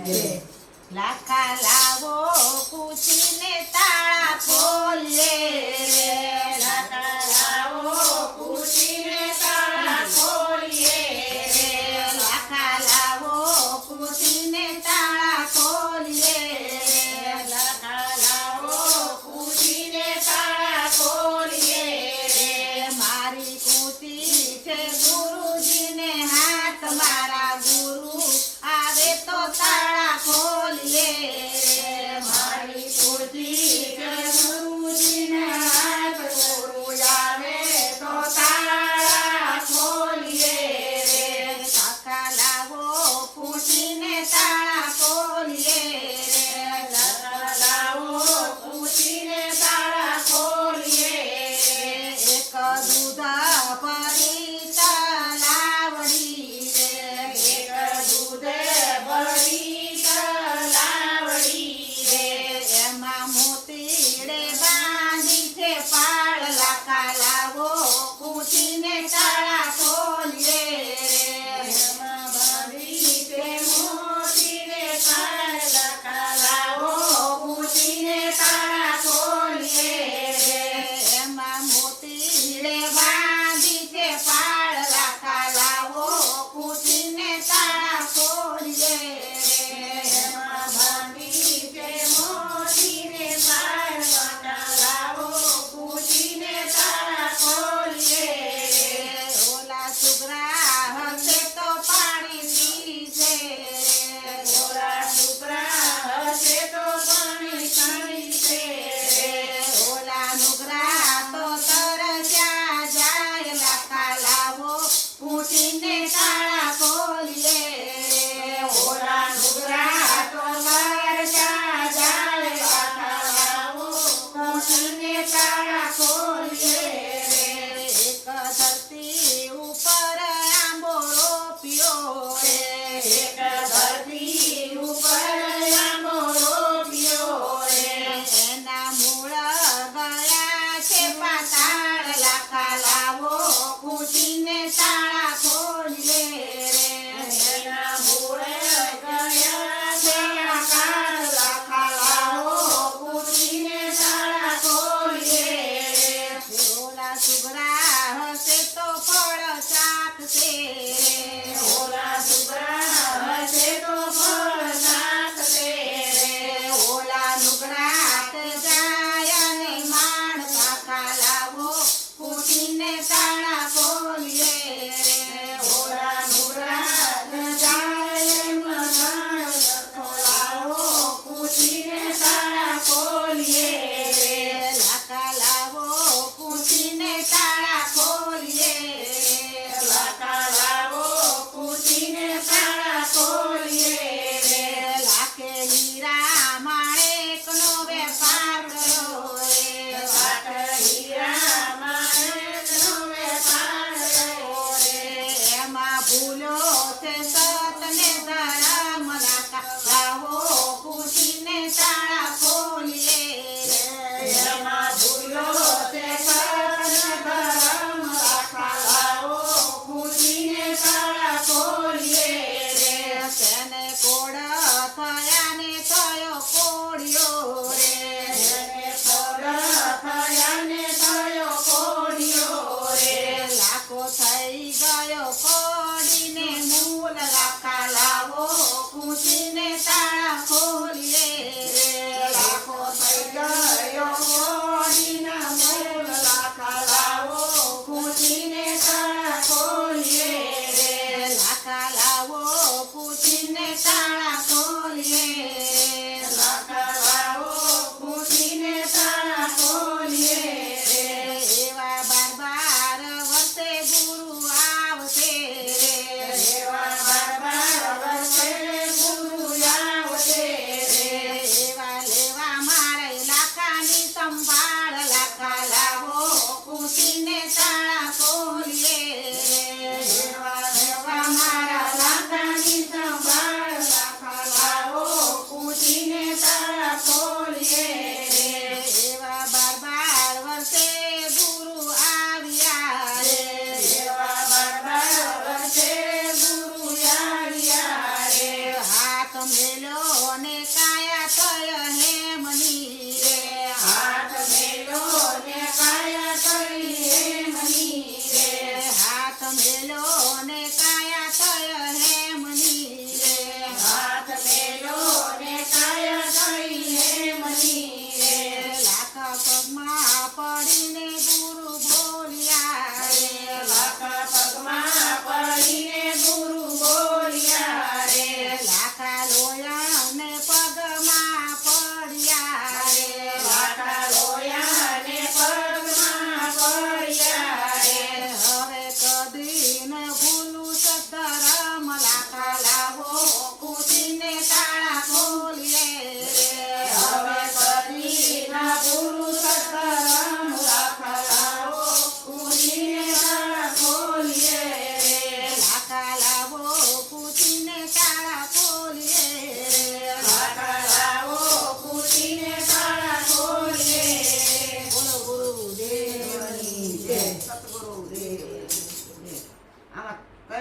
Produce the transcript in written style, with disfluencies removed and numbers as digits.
છે લાખા લાવો પૂછીને તાળા ખોલે રે લાખા લાવો પૂછીને તાળા ખોલીએ રે લાખા લાવો પૂછીને તાળા ખોલીએ રે લાખા લાવો પૂછીને તાળા ખોલીએ રે મારી કુતી છે ગુરુજીને હાથ મારા ગુરુ આવે તો તાળા ખોલીએ રે મારી કુતી છે ગુરુજીને હાથ ગુરુ આવે તો તાળા ખોલીએ રે લાખા લાવો પૂછીને તાળા ખોલીએ રે લાખા લાવો પૂછીને તાળા ખોલીએ રે એક દૂધ ભરી તલાવડી રે એક દૂધે ભરી તલાવડી રે એમાં મોતીડે બાંધી છે પાળ લાખા લાવો પૂછીને તાળા ખોલીએ રે એમાં બાંધી છે મોતીડે પાળ લાખા લાવો પૂછીને તાળા ખોલીએ રે એમાં મોતીડે બાંધી છે પાળ લાખા લાવો પૂછીને તાળા ખોલીએ રે એમાં બાંધી છે મોતીડે પાળ લાખા લાવો પૂછીને તાળા ખોલીએ રે ઓલા સુગરા હશે તો પાણી પીશે રે ઓલા સુગરા હશે તો પાણી પીશે રે ઓલા નુગરા તો તરસ્યા જાય લાખા લાવો પૂછીને તાળા ખોલીએ રે ઓલા નુગરા તો તરસ્યા જાય લાખા લાવો પૂછીને તાળા ખોલીએ રે એક ધરતી ઉપર આંબો રોપ્યો રે એક ધરતી ઉપર આંબો રોપ્યો રે એના મૂળ ગયા છે પાતાળ લાખા લાવો પૂછીને તાળા ખોલીએ રે એના મૂળ ગયા છે પાતાળ લાખા લાવો પૂછીને તાળા ખોલીએ રે ઓલા સુગરા હશે તો ફળ ચાખશે રે ઓલા સુગરા હશે મેલો ને કાયા થય હેમની રે હાથ મેલો ને કાયા થઈ હેમની રે હાથ મેલો ને કાયા થય હેમની રે હાથ મેલો ને કાયા થઈ હેમની રે લાખ પગમાં પડીને ગુરુ બોલ્યા રે લાખ પગમાં પડીને ગુરુ બોલ્યા રે લાખ